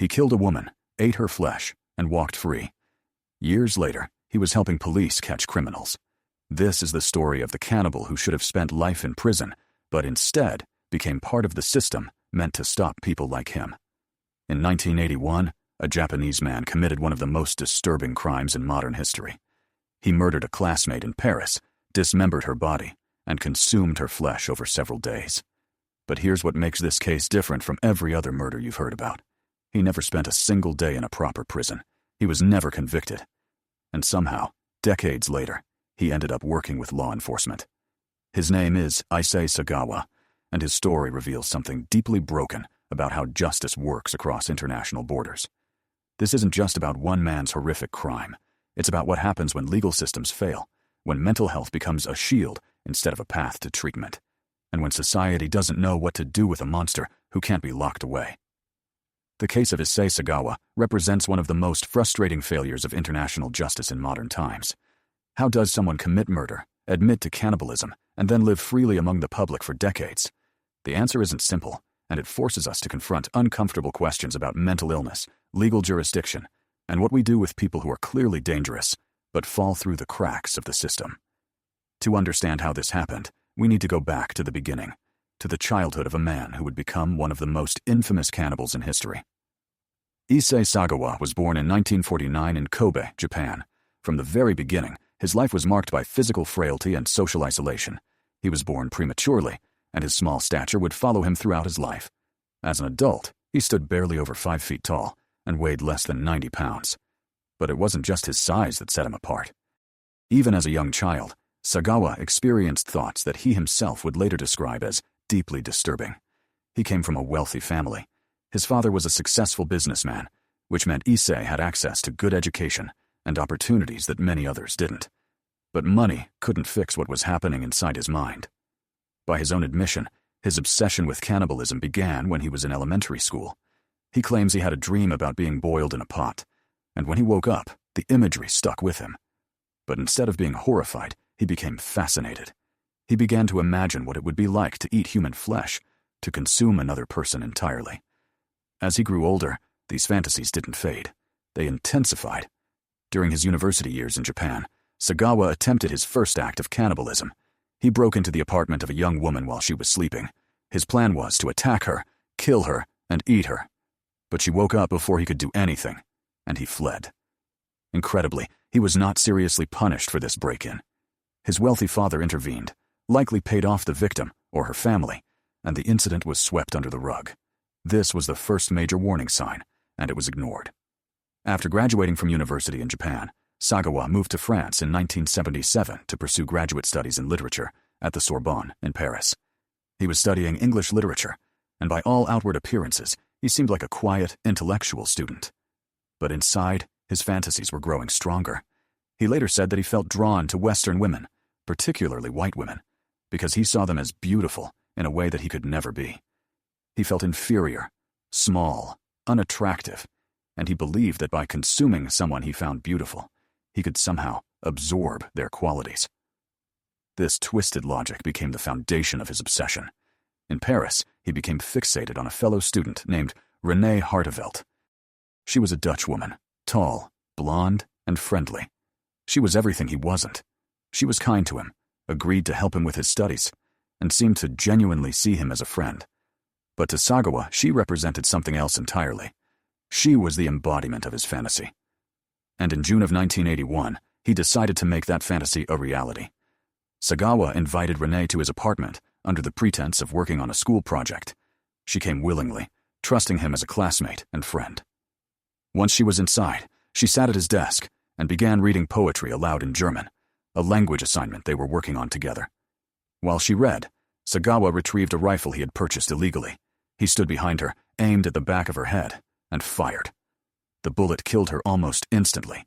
He killed a woman, ate her flesh, and walked free. Years later, he was helping police catch criminals. This is the story of the cannibal who should have spent life in prison, but instead became part of the system meant to stop people like him. In 1981, a Japanese man committed one of the most disturbing crimes in modern history. He murdered a classmate in Paris, dismembered her body, and consumed her flesh over several days. But here's what makes this case different from every other murder you've heard about. He never spent a single day in a proper prison. He was never convicted. And somehow, decades later, he ended up working with law enforcement. His name is Issei Sagawa, and his story reveals something deeply broken about how justice works across international borders. This isn't just about one man's horrific crime. It's about what happens when legal systems fail, when mental health becomes a shield instead of a path to treatment, and when society doesn't know what to do with a monster who can't be locked away. The case of Issei Sagawa represents one of the most frustrating failures of international justice in modern times. How does someone commit murder, admit to cannibalism, and then live freely among the public for decades? The answer isn't simple, and it forces us to confront uncomfortable questions about mental illness, legal jurisdiction, and what we do with people who are clearly dangerous, but fall through the cracks of the system. To understand how this happened, we need to go back to the beginning, to the childhood of a man who would become one of the most infamous cannibals in history. Issei Sagawa was born in 1949 in Kobe, Japan. From the very beginning, his life was marked by physical frailty and social isolation. He was born prematurely, and his small stature would follow him throughout his life. As an adult, he stood barely over 5 feet tall and weighed less than 90 pounds. But it wasn't just his size that set him apart. Even as a young child, Sagawa experienced thoughts that he himself would later describe as deeply disturbing. He came from a wealthy family. His father was a successful businessman, which meant Issei had access to good education and opportunities that many others didn't. But money couldn't fix what was happening inside his mind. By his own admission, his obsession with cannibalism began when he was in elementary school. He claims he had a dream about being boiled in a pot, and when he woke up, the imagery stuck with him. But instead of being horrified, he became fascinated. He began to imagine what it would be like to eat human flesh, to consume another person entirely. As he grew older, these fantasies didn't fade. They intensified. During his university years in Japan, Sagawa attempted his first act of cannibalism. He broke into the apartment of a young woman while she was sleeping. His plan was to attack her, kill her, and eat her. But she woke up before he could do anything, and he fled. Incredibly, he was not seriously punished for this break-in. His wealthy father intervened, likely paid off the victim or her family, and the incident was swept under the rug. This was the first major warning sign, and it was ignored. After graduating from university in Japan, Sagawa moved to France in 1977 to pursue graduate studies in literature at the Sorbonne in Paris. He was studying English literature, and by all outward appearances, he seemed like a quiet, intellectual student. But inside, his fantasies were growing stronger. He later said that he felt drawn to Western women, particularly white women, because he saw them as beautiful in a way that he could never be. He felt inferior, small, unattractive, and he believed that by consuming someone he found beautiful, he could somehow absorb their qualities. This twisted logic became the foundation of his obsession. In Paris, he became fixated on a fellow student named Renée Hartevelt. She was a Dutch woman, tall, blonde, and friendly. She was everything he wasn't. She was kind to him, agreed to help him with his studies, and seemed to genuinely see him as a friend. But to Sagawa, she represented something else entirely. She was the embodiment of his fantasy. And in June of 1981, he decided to make that fantasy a reality. Sagawa invited Renée to his apartment under the pretense of working on a school project. She came willingly, trusting him as a classmate and friend. Once she was inside, she sat at his desk and began reading poetry aloud in German, a language assignment they were working on together. While she read, Sagawa retrieved a rifle he had purchased illegally. He stood behind her, aimed at the back of her head, and fired. The bullet killed her almost instantly.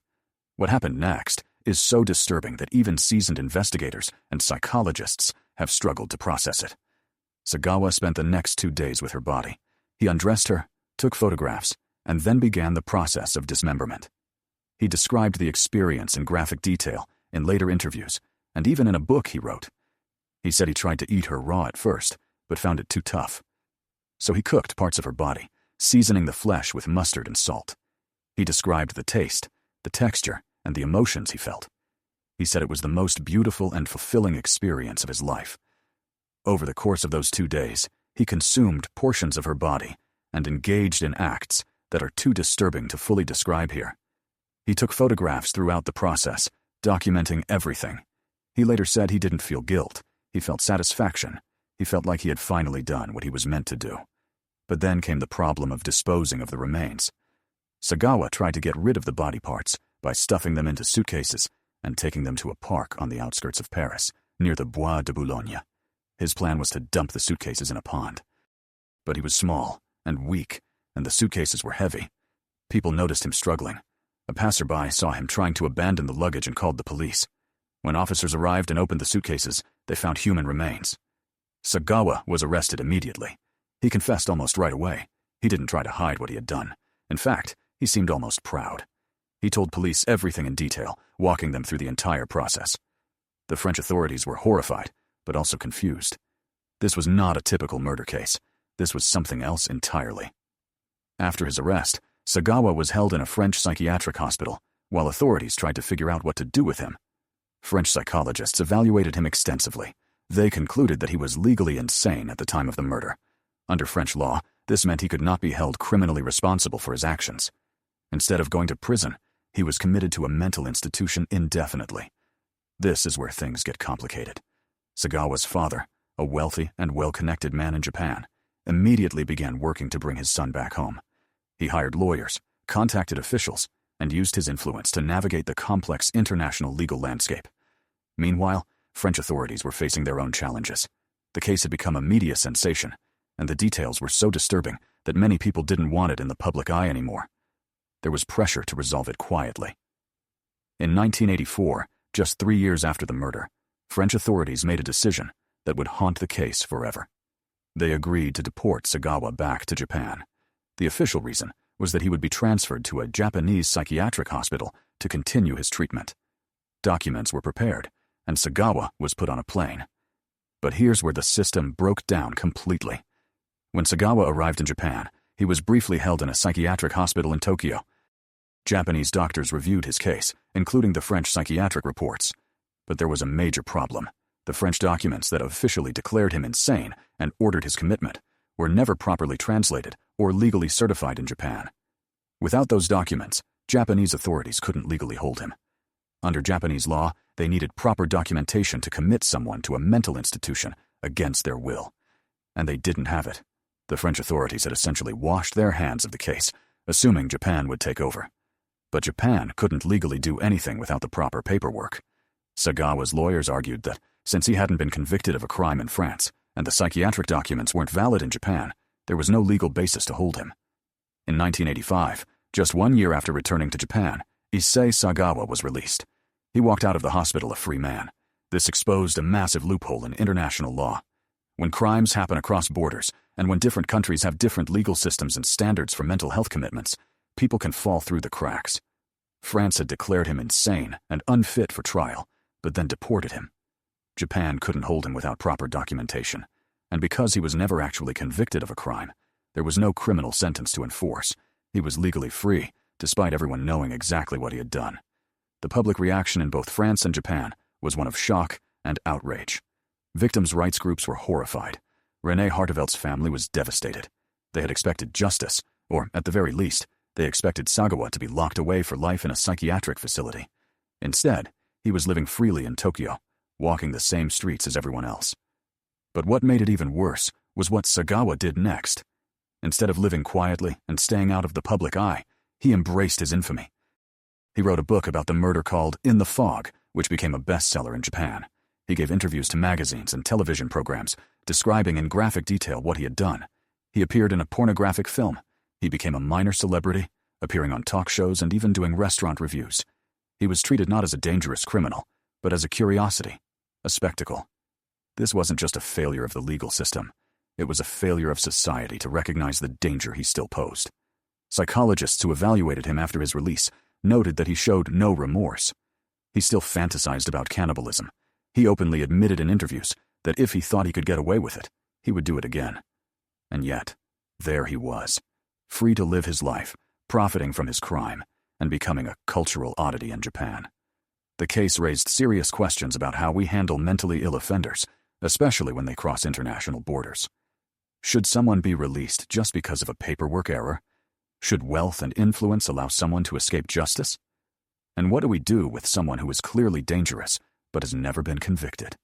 What happened next is so disturbing that even seasoned investigators and psychologists have struggled to process it. Sagawa spent the next 2 days with her body. He undressed her, took photographs, and then began the process of dismemberment. He described the experience in graphic detail in later interviews, and even in a book he wrote. He said he tried to eat her raw at first, but found it too tough. So he cooked parts of her body, seasoning the flesh with mustard and salt. He described the taste, the texture, and the emotions he felt. He said it was the most beautiful and fulfilling experience of his life. Over the course of those 2 days, he consumed portions of her body and engaged in acts that are too disturbing to fully describe here. He took photographs throughout the process, documenting everything. He later said he didn't feel guilt. He felt satisfaction. He felt like he had finally done what he was meant to do. But then came the problem of disposing of the remains. Sagawa tried to get rid of the body parts by stuffing them into suitcases and taking them to a park on the outskirts of Paris, near the Bois de Boulogne. His plan was to dump the suitcases in a pond. But he was small and weak, and the suitcases were heavy. People noticed him struggling. A passerby saw him trying to abandon the luggage and called the police. When officers arrived and opened the suitcases, they found human remains. Sagawa was arrested immediately. He confessed almost right away. He didn't try to hide what he had done. In fact, he seemed almost proud. He told police everything in detail, walking them through the entire process. The French authorities were horrified, but also confused. This was not a typical murder case. This was something else entirely. After his arrest, Sagawa was held in a French psychiatric hospital, while authorities tried to figure out what to do with him. French psychologists evaluated him extensively. They concluded that he was legally insane at the time of the murder. Under French law, this meant he could not be held criminally responsible for his actions. Instead of going to prison, he was committed to a mental institution indefinitely. This is where things get complicated. Sagawa's father, a wealthy and well-connected man in Japan, immediately began working to bring his son back home. He hired lawyers, contacted officials, and used his influence to navigate the complex international legal landscape. Meanwhile, French authorities were facing their own challenges. The case had become a media sensation, and the details were so disturbing that many people didn't want it in the public eye anymore. There was pressure to resolve it quietly. In 1984, just 3 years after the murder, French authorities made a decision that would haunt the case forever. They agreed to deport Sagawa back to Japan. The official reason was that he would be transferred to a Japanese psychiatric hospital to continue his treatment. Documents were prepared, and Sagawa was put on a plane. But here's where the system broke down completely. When Sagawa arrived in Japan, he was briefly held in a psychiatric hospital in Tokyo. Japanese doctors reviewed his case, including the French psychiatric reports. But there was a major problem. The French documents that officially declared him insane and ordered his commitment were never properly translated or legally certified in Japan. Without those documents, Japanese authorities couldn't legally hold him. Under Japanese law, they needed proper documentation to commit someone to a mental institution against their will. And they didn't have it. The French authorities had essentially washed their hands of the case, assuming Japan would take over. But Japan couldn't legally do anything without the proper paperwork. Sagawa's lawyers argued that, since he hadn't been convicted of a crime in France, and the psychiatric documents weren't valid in Japan, there was no legal basis to hold him. In 1985, just 1 year after returning to Japan, Issei Sagawa was released. He walked out of the hospital a free man. This exposed a massive loophole in international law. When crimes happen across borders, and when different countries have different legal systems and standards for mental health commitments, people can fall through the cracks. France had declared him insane and unfit for trial, but then deported him. Japan couldn't hold him without proper documentation, and because he was never actually convicted of a crime, there was no criminal sentence to enforce. He was legally free, despite everyone knowing exactly what he had done. The public reaction in both France and Japan was one of shock and outrage. Victims' rights groups were horrified. René Harteveldt's family was devastated. They had expected justice, or, at the very least, they expected Sagawa to be locked away for life in a psychiatric facility. Instead, he was living freely in Tokyo, walking the same streets as everyone else. But what made it even worse was what Sagawa did next. Instead of living quietly and staying out of the public eye, he embraced his infamy. He wrote a book about the murder called In the Fog, which became a bestseller in Japan. He gave interviews to magazines and television programs, describing in graphic detail what he had done. He appeared in a pornographic film. He became a minor celebrity, appearing on talk shows and even doing restaurant reviews. He was treated not as a dangerous criminal, but as a curiosity, a spectacle. This wasn't just a failure of the legal system. It was a failure of society to recognize the danger he still posed. Psychologists who evaluated him after his release noted that he showed no remorse. He still fantasized about cannibalism. He openly admitted in interviews that if he thought he could get away with it, he would do it again. And yet, there he was, free to live his life, profiting from his crime, and becoming a cultural oddity in Japan. The case raised serious questions about how we handle mentally ill offenders, especially when they cross international borders. Should someone be released just because of a paperwork error? Should wealth and influence allow someone to escape justice? And what do we do with someone who is clearly dangerous but has never been convicted?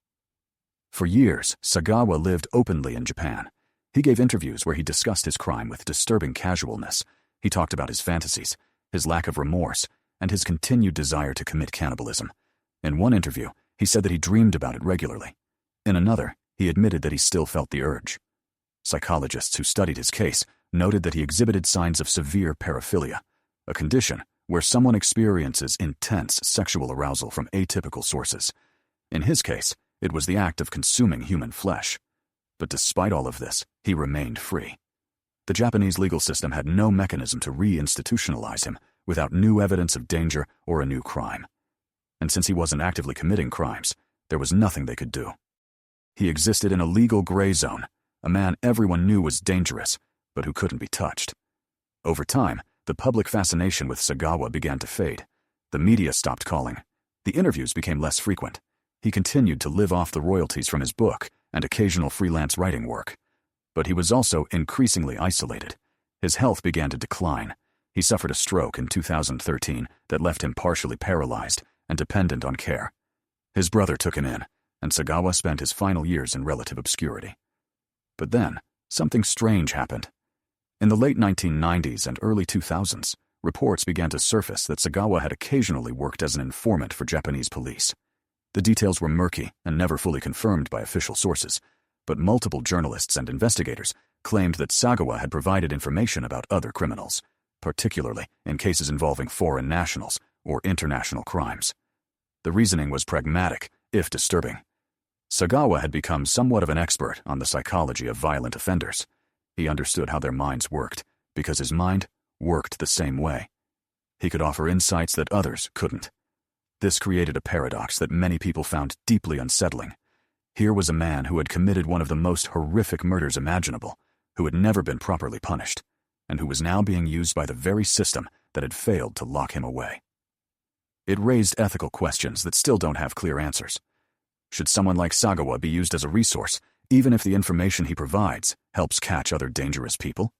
For years, Sagawa lived openly in Japan. He gave interviews where he discussed his crime with disturbing casualness. He talked about his fantasies, his lack of remorse, and his continued desire to commit cannibalism. In one interview, he said that he dreamed about it regularly. In another, he admitted that he still felt the urge. Psychologists who studied his case noted that he exhibited signs of severe paraphilia, a condition where someone experiences intense sexual arousal from atypical sources. In his case, it was the act of consuming human flesh. But despite all of this, he remained free. The Japanese legal system had no mechanism to re-institutionalize him without new evidence of danger or a new crime. And since he wasn't actively committing crimes, there was nothing they could do. He existed in a legal gray zone, a man everyone knew was dangerous, but who couldn't be touched. Over time, the public fascination with Sagawa began to fade. The media stopped calling. The interviews became less frequent. He continued to live off the royalties from his book and occasional freelance writing work. But he was also increasingly isolated. His health began to decline. He suffered a stroke in 2013 that left him partially paralyzed and dependent on care. His brother took him in, and Sagawa spent his final years in relative obscurity. But then, something strange happened. In the late 1990s and early 2000s, reports began to surface that Sagawa had occasionally worked as an informant for Japanese police. The details were murky and never fully confirmed by official sources, but multiple journalists and investigators claimed that Sagawa had provided information about other criminals, particularly in cases involving foreign nationals or international crimes. The reasoning was pragmatic, if disturbing. Sagawa had become somewhat of an expert on the psychology of violent offenders. He understood how their minds worked, because his mind worked the same way. He could offer insights that others couldn't. This created a paradox that many people found deeply unsettling. Here was a man who had committed one of the most horrific murders imaginable, who had never been properly punished, and who was now being used by the very system that had failed to lock him away. It raised ethical questions that still don't have clear answers. Should someone like Sagawa be used as a resource, even if the information he provides helps catch other dangerous people?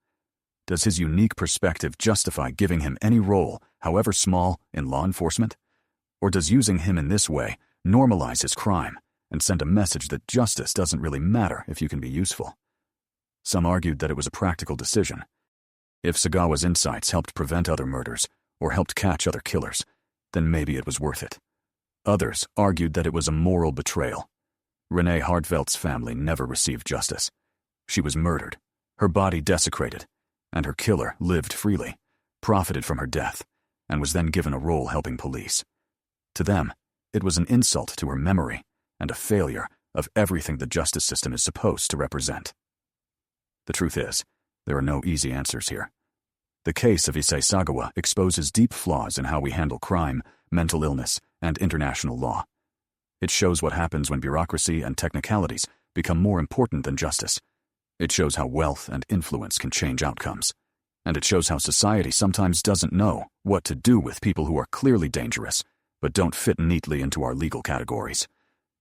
Does his unique perspective justify giving him any role, however small, in law enforcement? Or does using him in this way normalize his crime and send a message that justice doesn't really matter if you can be useful? Some argued that it was a practical decision. If Sagawa's insights helped prevent other murders or helped catch other killers, then maybe it was worth it. Others argued that it was a moral betrayal. Renee Hartveldt's family never received justice. She was murdered, her body desecrated, and her killer lived freely, profited from her death, and was then given a role helping police. To them, it was an insult to her memory and a failure of everything the justice system is supposed to represent. The truth is, there are no easy answers here. The case of Issei Sagawa exposes deep flaws in how we handle crime, mental illness, and international law. It shows what happens when bureaucracy and technicalities become more important than justice. It shows how wealth and influence can change outcomes. And it shows how society sometimes doesn't know what to do with people who are clearly dangerous, but don't fit neatly into our legal categories.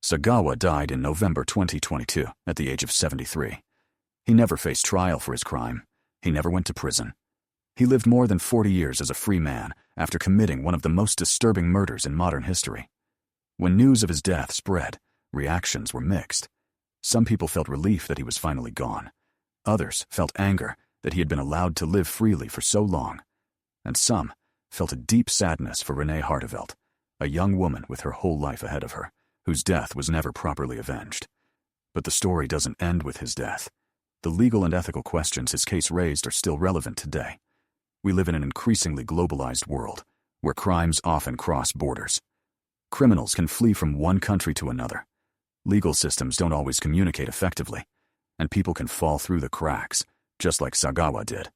Sagawa died in November 2022 at the age of 73. He never faced trial for his crime. He never went to prison. He lived more than 40 years as a free man after committing one of the most disturbing murders in modern history. When news of his death spread, reactions were mixed. Some people felt relief that he was finally gone. Others felt anger that he had been allowed to live freely for so long. And some felt a deep sadness for Renee Harteveld, a young woman with her whole life ahead of her, whose death was never properly avenged. But the story doesn't end with his death. The legal and ethical questions his case raised are still relevant today. We live in an increasingly globalized world, where crimes often cross borders. Criminals can flee from one country to another. Legal systems don't always communicate effectively, and people can fall through the cracks, just like Sagawa did.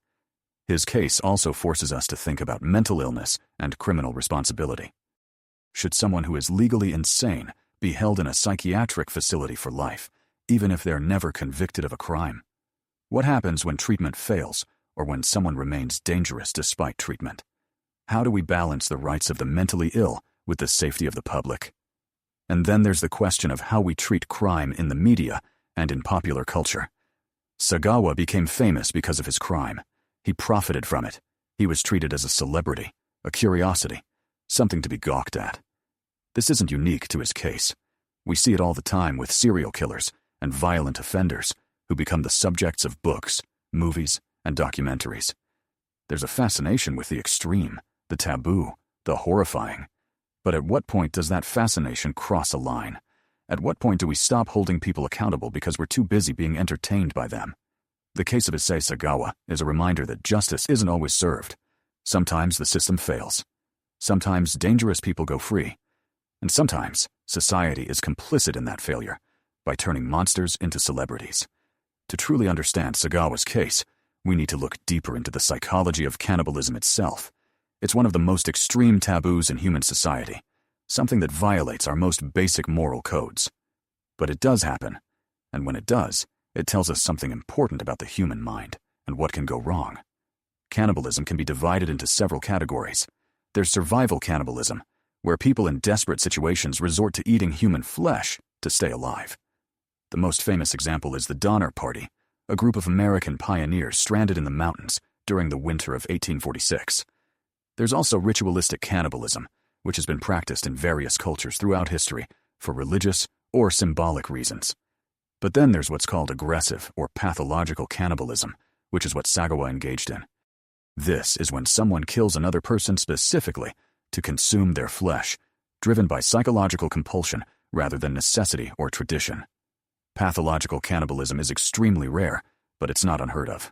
His case also forces us to think about mental illness and criminal responsibility. Should someone who is legally insane be held in a psychiatric facility for life, even if they're never convicted of a crime? What happens when treatment fails or when someone remains dangerous despite treatment. How do we balance the rights of the mentally ill with the safety of the public? And then there's the question of how we treat crime in the media and in popular culture. Sagawa became famous because of his crime. He profited from it. He was treated as a celebrity, a curiosity, something to be gawked at. This isn't unique to his case. We see it all the time with serial killers and violent offenders who become the subjects of books, movies, and documentaries. There's a fascination with the extreme, the taboo, the horrifying. But at what point does that fascination cross a line? At what point do we stop holding people accountable because we're too busy being entertained by them? The case of Issei Sagawa is a reminder that justice isn't always served. Sometimes the system fails. Sometimes dangerous people go free. And sometimes society is complicit in that failure by turning monsters into celebrities. To truly understand Sagawa's case, we need to look deeper into the psychology of cannibalism itself. It's one of the most extreme taboos in human society, something that violates our most basic moral codes. But it does happen, and when it does, it tells us something important about the human mind and what can go wrong. Cannibalism can be divided into several categories. There's survival cannibalism, where people in desperate situations resort to eating human flesh to stay alive. The most famous example is the Donner Party, a group of American pioneers stranded in the mountains during the winter of 1846. There's also ritualistic cannibalism, which has been practiced in various cultures throughout history for religious or symbolic reasons. But then there's what's called aggressive or pathological cannibalism, which is what Sagawa engaged in. This is when someone kills another person specifically to consume their flesh, driven by psychological compulsion rather than necessity or tradition. Pathological cannibalism is extremely rare, but it's not unheard of.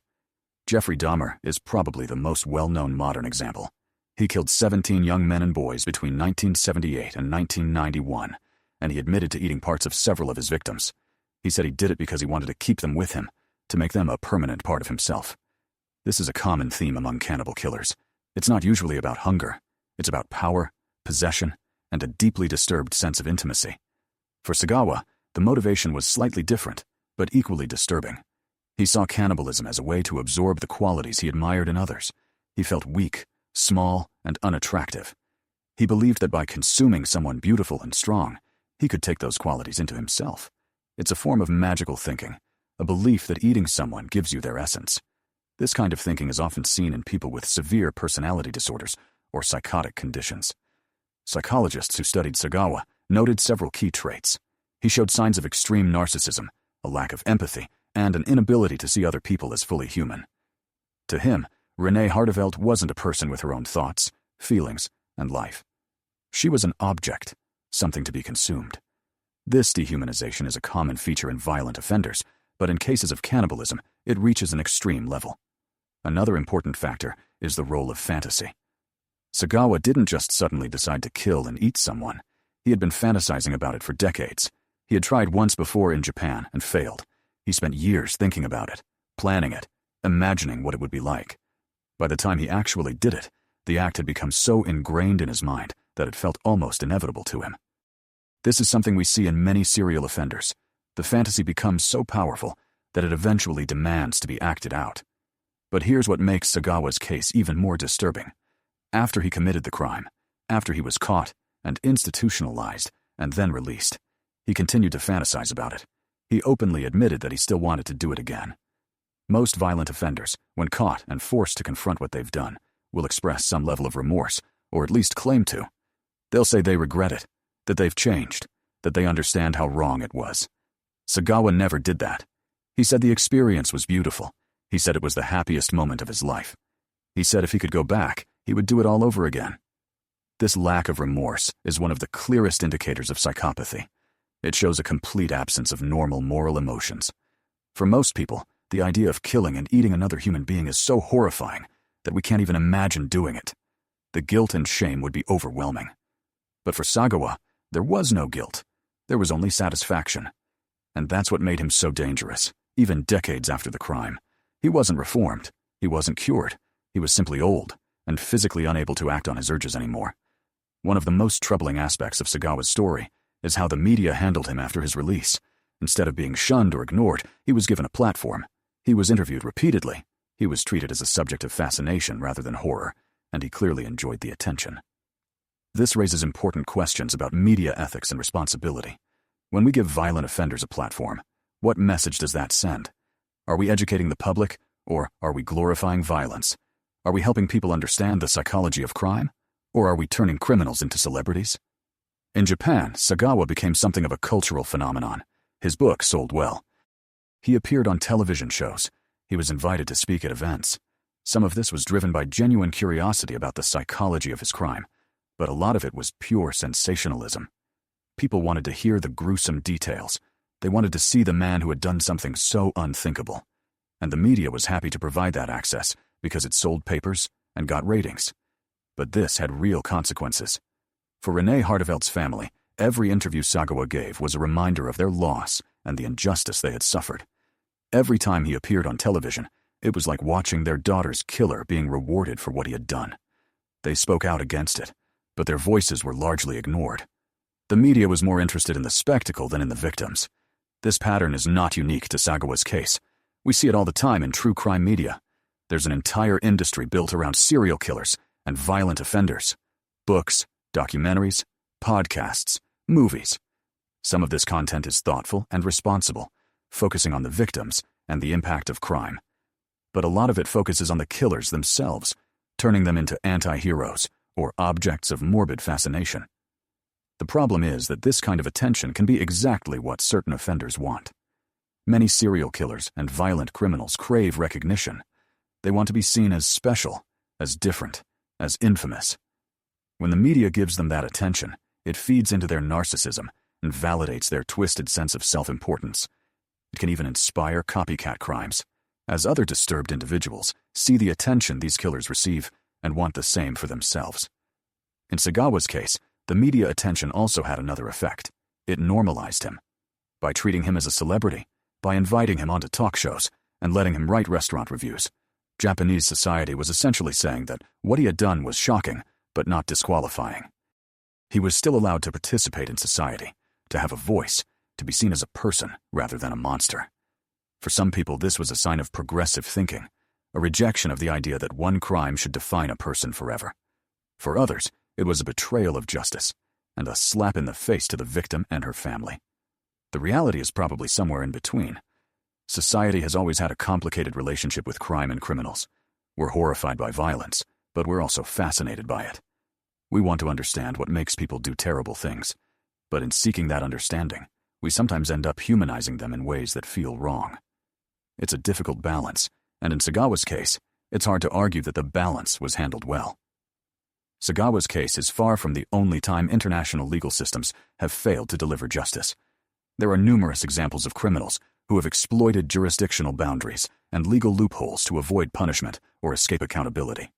Jeffrey Dahmer is probably the most well-known modern example. He killed 17 young men and boys between 1978 and 1991, and he admitted to eating parts of several of his victims. He said he did it because he wanted to keep them with him, to make them a permanent part of himself. This is a common theme among cannibal killers. It's not usually about hunger. It's about power, possession, and a deeply disturbed sense of intimacy. For Sagawa, the motivation was slightly different, but equally disturbing. He saw cannibalism as a way to absorb the qualities he admired in others. He felt weak, small, and unattractive. He believed that by consuming someone beautiful and strong, he could take those qualities into himself. It's a form of magical thinking, a belief that eating someone gives you their essence. This kind of thinking is often seen in people with severe personality disorders or psychotic conditions. Psychologists who studied Sagawa noted several key traits. He showed signs of extreme narcissism, a lack of empathy, and an inability to see other people as fully human. To him, Renée Hartevelt wasn't a person with her own thoughts, feelings, and life. She was an object, something to be consumed. This dehumanization is a common feature in violent offenders, but in cases of cannibalism, it reaches an extreme level. Another important factor is the role of fantasy. Sagawa didn't just suddenly decide to kill and eat someone. He had been fantasizing about it for decades. He had tried once before in Japan and failed. He spent years thinking about it, planning it, imagining what it would be like. By the time he actually did it, the act had become so ingrained in his mind that it felt almost inevitable to him. This is something we see in many serial offenders. The fantasy becomes so powerful that it eventually demands to be acted out. But here's what makes Sagawa's case even more disturbing. After he committed the crime, after he was caught and institutionalized and then released, he continued to fantasize about it. He openly admitted that he still wanted to do it again. Most violent offenders, when caught and forced to confront what they've done, will express some level of remorse, or at least claim to. They'll say they regret it, that they've changed, that they understand how wrong it was. Sagawa never did that. He said the experience was beautiful. He said it was the happiest moment of his life. He said if he could go back, he would do it all over again. This lack of remorse is one of the clearest indicators of psychopathy. It shows a complete absence of normal moral emotions. For most people, the idea of killing and eating another human being is so horrifying that we can't even imagine doing it. The guilt and shame would be overwhelming. But for Sagawa, there was no guilt. There was only satisfaction. And that's what made him so dangerous, even decades after the crime. He wasn't reformed. He wasn't cured. He was simply old and physically unable to act on his urges anymore. One of the most troubling aspects of Sagawa's story is how the media handled him after his release. Instead of being shunned or ignored, he was given a platform. He was interviewed repeatedly, He was treated as a subject of fascination rather than horror, and he clearly enjoyed the attention. This raises important questions about media ethics and responsibility. When we give violent offenders a platform, what message does that send? Are we educating the public, or are we glorifying violence? Are we helping people understand the psychology of crime, or are we turning criminals into celebrities? In Japan, Sagawa became something of a cultural phenomenon. His book sold well. He appeared on television shows. He was invited to speak at events. Some of this was driven by genuine curiosity about the psychology of his crime, but a lot of it was pure sensationalism. People wanted to hear the gruesome details. They wanted to see the man who had done something so unthinkable. And the media was happy to provide that access because it sold papers and got ratings. But this had real consequences. For Renee Harteveldt's family, every interview Sagawa gave was a reminder of their loss and the injustice they had suffered. Every time he appeared on television, it was like watching their daughter's killer being rewarded for what he had done. They spoke out against it, but their voices were largely ignored. The media was more interested in the spectacle than in the victims. This pattern is not unique to Sagawa's case. We see it all the time in true crime media. There's an entire industry built around serial killers and violent offenders. Books, documentaries, podcasts, movies. Some of this content is thoughtful and responsible, focusing on the victims and the impact of crime. But a lot of it focuses on the killers themselves, turning them into anti-heroes or objects of morbid fascination. The problem is that this kind of attention can be exactly what certain offenders want. Many serial killers and violent criminals crave recognition. They want to be seen as special, as different, as infamous. When the media gives them that attention, it feeds into their narcissism and validates their twisted sense of self-importance. It can even inspire copycat crimes, as other disturbed individuals see the attention these killers receive and want the same for themselves. In Sagawa's case, the media attention also had another effect. It normalized him. By treating him as a celebrity, by inviting him onto talk shows, and letting him write restaurant reviews, Japanese society was essentially saying that what he had done was shocking, but not disqualifying. He was still allowed to participate in society, to have a voice, to be seen as a person rather than a monster. For some people, this was a sign of progressive thinking, a rejection of the idea that one crime should define a person forever. For others, it was a betrayal of justice, and a slap in the face to the victim and her family. The reality is probably somewhere in between. Society has always had a complicated relationship with crime and criminals. We're horrified by violence, but we're also fascinated by it. We want to understand what makes people do terrible things, but in seeking that understanding, we sometimes end up humanizing them in ways that feel wrong. It's a difficult balance, and in Sagawa's case, it's hard to argue that the balance was handled well. Sagawa's case is far from the only time international legal systems have failed to deliver justice. There are numerous examples of criminals who have exploited jurisdictional boundaries and legal loopholes to avoid punishment or escape accountability.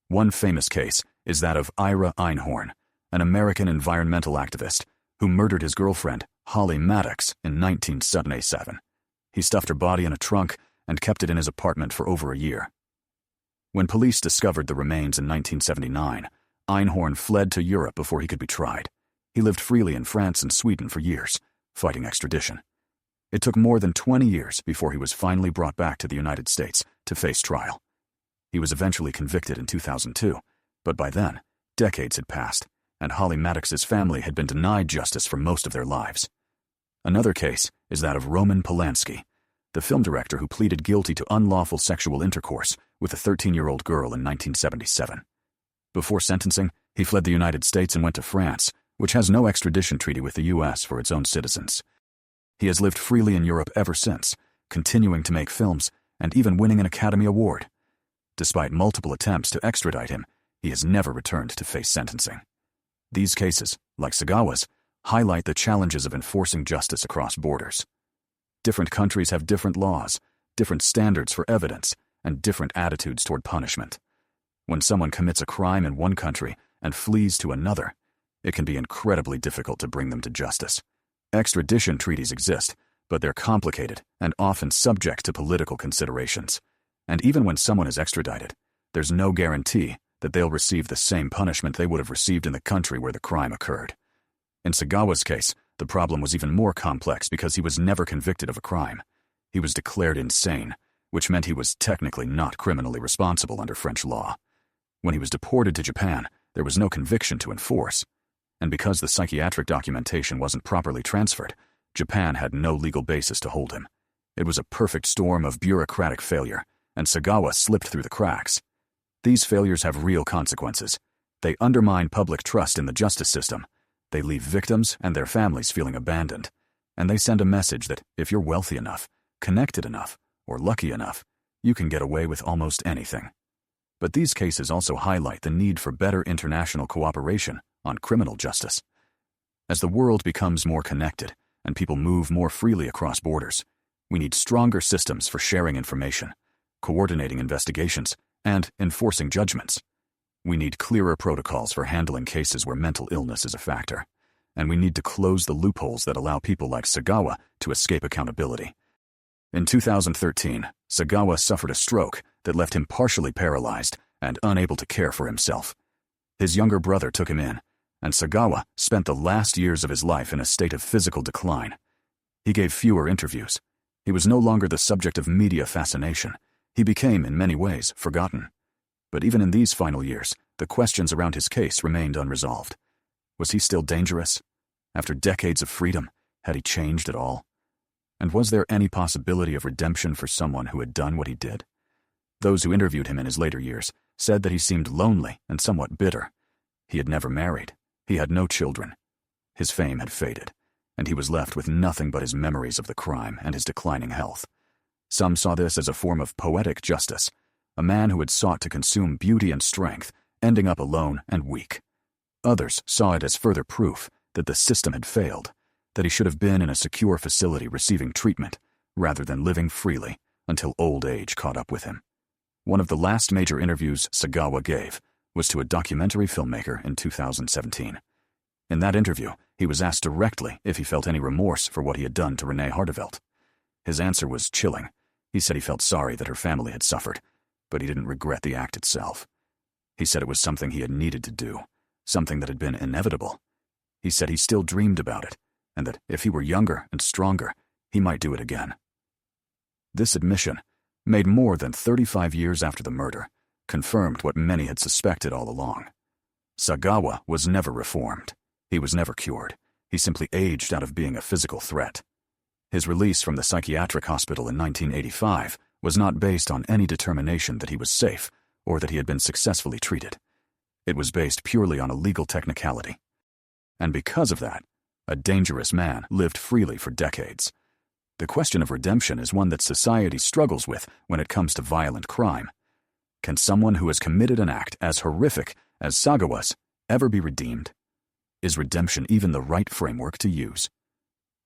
One famous case is that of Ira Einhorn, an American environmental activist who murdered his girlfriend, Holly Maddox, in 1977. He stuffed her body in a trunk and kept it in his apartment for over a year. When police discovered the remains in 1979, Einhorn fled to Europe before he could be tried. He lived freely in France and Sweden for years, fighting extradition. It took more than 20 years before he was finally brought back to the United States to face trial. He was eventually convicted in 2002, but by then, decades had passed, and Holly Maddox's family had been denied justice for most of their lives. Another case is that of Roman Polanski, the film director who pleaded guilty to unlawful sexual intercourse with a 13-year-old girl in 1977. Before sentencing, he fled the United States and went to France, which has no extradition treaty with the U.S. for its own citizens. He has lived freely in Europe ever since, continuing to make films and even winning an Academy Award. Despite multiple attempts to extradite him, he has never returned to face sentencing. These cases, like Sagawa's, highlight the challenges of enforcing justice across borders. Different countries have different laws, different standards for evidence, and different attitudes toward punishment. When someone commits a crime in one country and flees to another, it can be incredibly difficult to bring them to justice. Extradition treaties exist, but they're complicated and often subject to political considerations. And even when someone is extradited, there's no guarantee that they'll receive the same punishment they would have received in the country where the crime occurred. In Sagawa's case, the problem was even more complex because he was never convicted of a crime. He was declared insane, which meant he was technically not criminally responsible under French law. When he was deported to Japan, there was no conviction to enforce. And because the psychiatric documentation wasn't properly transferred, Japan had no legal basis to hold him. It was a perfect storm of bureaucratic failure, and Sagawa slipped through the cracks. These failures have real consequences. They undermine public trust in the justice system. They leave victims and their families feeling abandoned. And they send a message that if you're wealthy enough, connected enough, or lucky enough, you can get away with almost anything. But these cases also highlight the need for better international cooperation on criminal justice. As the world becomes more connected and people move more freely across borders, we need stronger systems for sharing information, coordinating investigations, and enforcing judgments. We need clearer protocols for handling cases where mental illness is a factor, and we need to close the loopholes that allow people like Sagawa to escape accountability. In 2013, Sagawa suffered a stroke that left him partially paralyzed and unable to care for himself. His younger brother took him in, and Sagawa spent the last years of his life in a state of physical decline. He gave fewer interviews. He was no longer the subject of media fascination. He became, in many ways, forgotten. But even in these final years, the questions around his case remained unresolved. Was he still dangerous? After decades of freedom, had he changed at all? And was there any possibility of redemption for someone who had done what he did? Those who interviewed him in his later years said that he seemed lonely and somewhat bitter. He had never married. He had no children. His fame had faded, and he was left with nothing but his memories of the crime and his declining health. Some saw this as a form of poetic justice, a man who had sought to consume beauty and strength, ending up alone and weak. Others saw it as further proof that the system had failed, that he should have been in a secure facility receiving treatment, rather than living freely until old age caught up with him. One of the last major interviews Sagawa gave was to a documentary filmmaker in 2017. In that interview, he was asked directly if he felt any remorse for what he had done to Renee Hartevelt. His answer was chilling. He said he felt sorry that her family had suffered, but he didn't regret the act itself. He said it was something he had needed to do, something that had been inevitable. He said he still dreamed about it, and that if he were younger and stronger, he might do it again. This admission, made more than 35 years after the murder, confirmed what many had suspected all along. Sagawa was never reformed. He was never cured. He simply aged out of being a physical threat. His release from the psychiatric hospital in 1985 was not based on any determination that he was safe or that he had been successfully treated. It was based purely on a legal technicality. And because of that, a dangerous man lived freely for decades. The question of redemption is one that society struggles with when it comes to violent crime. Can someone who has committed an act as horrific as Sagawa's ever be redeemed? Is redemption even the right framework to use?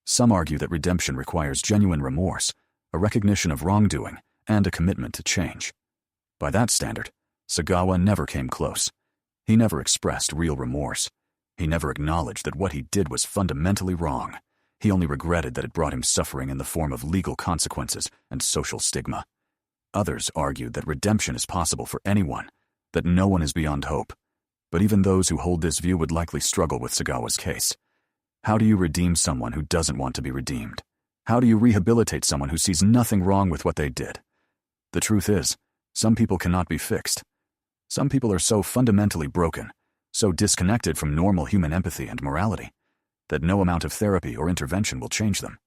Some argue that redemption requires genuine remorse, a recognition of wrongdoing, and a commitment to change. By that standard, Sagawa never came close. He never expressed real remorse. He never acknowledged that what he did was fundamentally wrong. He only regretted that it brought him suffering in the form of legal consequences and social stigma. Others argued that redemption is possible for anyone, that no one is beyond hope. But even those who hold this view would likely struggle with Sagawa's case. How do you redeem someone who doesn't want to be redeemed? How do you rehabilitate someone who sees nothing wrong with what they did? The truth is, some people cannot be fixed. Some people are so fundamentally broken, so disconnected from normal human empathy and morality, that no amount of therapy or intervention will change them.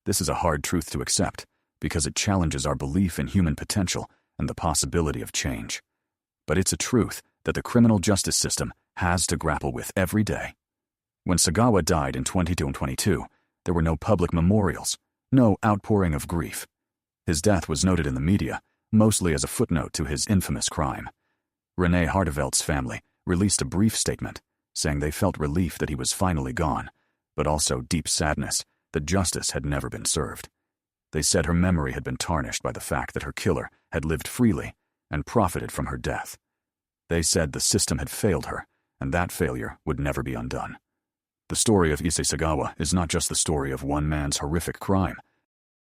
This is a hard truth to accept, because it challenges our belief in human potential and the possibility of change. But it's a truth that the criminal justice system has to grapple with every day. When Sagawa died in 2022, there were no public memorials, no outpouring of grief. His death was noted in the media, mostly as a footnote to his infamous crime. Renee Hartevelt's family released a brief statement, saying they felt relief that he was finally gone, but also deep sadness that justice had never been served. They said her memory had been tarnished by the fact that her killer had lived freely and profited from her death. They said the system had failed her, and that failure would never be undone. The story of Issei Sagawa is not just the story of one man's horrific crime.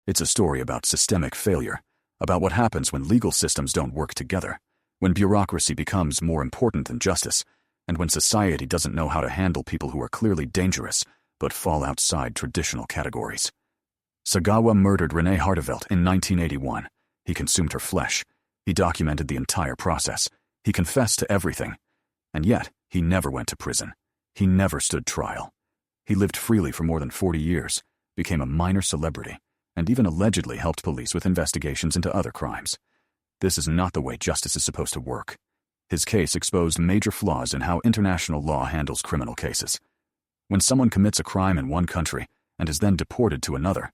It's a story about systemic failure, about what happens when legal systems don't work together, when bureaucracy becomes more important than justice, and when society doesn't know how to handle people who are clearly dangerous but fall outside traditional categories. Sagawa murdered Renee Hartevelt in 1981. He consumed her flesh. He documented the entire process. He confessed to everything. And yet, he never went to prison. He never stood trial. He lived freely for more than 40 years, became a minor celebrity, and even allegedly helped police with investigations into other crimes. This is not the way justice is supposed to work. His case exposed major flaws in how international law handles criminal cases. When someone commits a crime in one country and is then deported to another,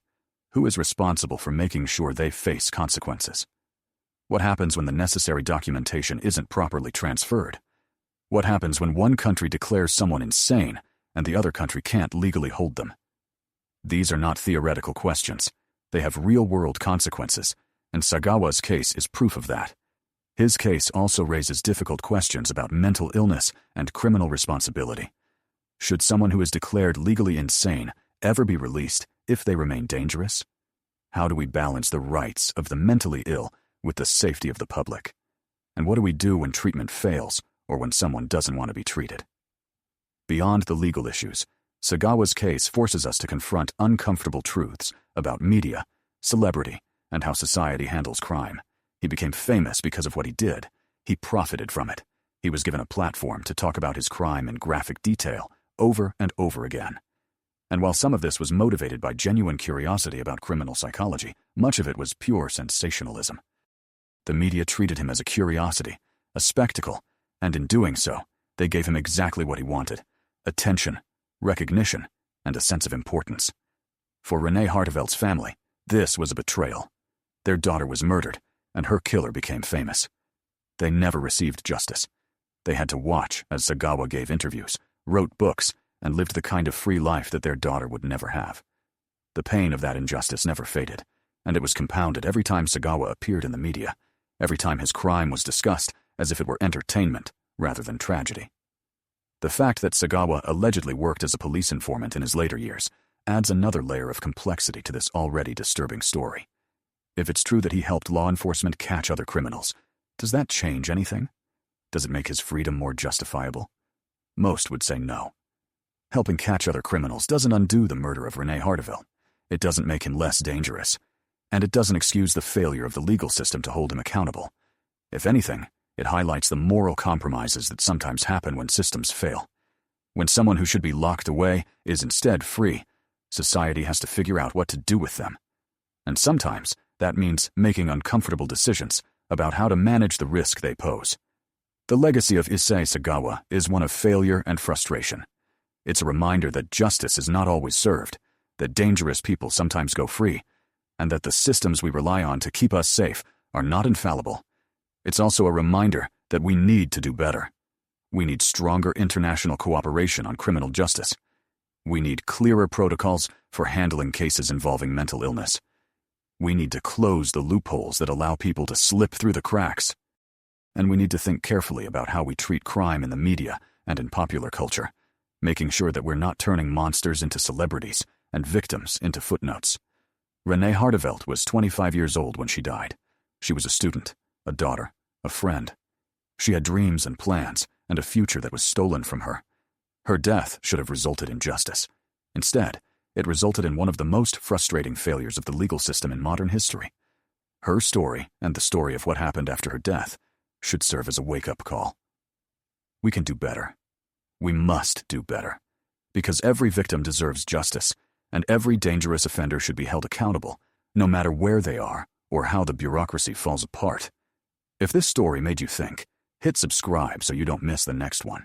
who is responsible for making sure they face consequences? What happens when the necessary documentation isn't properly transferred? What happens when one country declares someone insane and the other country can't legally hold them? These are not theoretical questions. They have real-world consequences, and Sagawa's case is proof of that. His case also raises difficult questions about mental illness and criminal responsibility. Should someone who is declared legally insane ever be released if they remain dangerous? How do we balance the rights of the mentally ill with the safety of the public? And what do we do when treatment fails or when someone doesn't want to be treated? Beyond the legal issues, Sagawa's case forces us to confront uncomfortable truths about media, celebrity, and how society handles crime. He became famous because of what he did. He profited from it. He was given a platform to talk about his crime in graphic detail over and over again. And while some of this was motivated by genuine curiosity about criminal psychology, much of it was pure sensationalism. The media treated him as a curiosity, a spectacle, and in doing so, they gave him exactly what he wanted: attention, recognition, and a sense of importance. For Renee Harteveldt's family, this was a betrayal. Their daughter was murdered, and her killer became famous. They never received justice. They had to watch as Sagawa gave interviews, wrote books, and lived the kind of free life that their daughter would never have. The pain of that injustice never faded, and it was compounded every time Sagawa appeared in the media, every time his crime was discussed as if it were entertainment rather than tragedy. The fact that Sagawa allegedly worked as a police informant in his later years adds another layer of complexity to this already disturbing story. If it's true that he helped law enforcement catch other criminals, does that change anything? Does it make his freedom more justifiable? Most would say no. Helping catch other criminals doesn't undo the murder of Renee Harteveldt. It doesn't make him less dangerous. And it doesn't excuse the failure of the legal system to hold him accountable. If anything, it highlights the moral compromises that sometimes happen when systems fail. When someone who should be locked away is instead free, society has to figure out what to do with them. And sometimes, that means making uncomfortable decisions about how to manage the risk they pose. The legacy of Issei Sagawa is one of failure and frustration. It's a reminder that justice is not always served, that dangerous people sometimes go free, and that the systems we rely on to keep us safe are not infallible. It's also a reminder that we need to do better. We need stronger international cooperation on criminal justice. We need clearer protocols for handling cases involving mental illness. We need to close the loopholes that allow people to slip through the cracks. And we need to think carefully about how we treat crime in the media and in popular culture, making sure that we're not turning monsters into celebrities and victims into footnotes. Renee Harteveldt was 25 years old when she died. She was a student, a daughter, a friend. She had dreams and plans and a future that was stolen from her. Her death should have resulted in justice. Instead, it resulted in one of the most frustrating failures of the legal system in modern history. Her story, and the story of what happened after her death, should serve as a wake-up call. We can do better. We must do better. Because every victim deserves justice, and every dangerous offender should be held accountable, no matter where they are or how the bureaucracy falls apart. If this story made you think, hit subscribe so you don't miss the next one.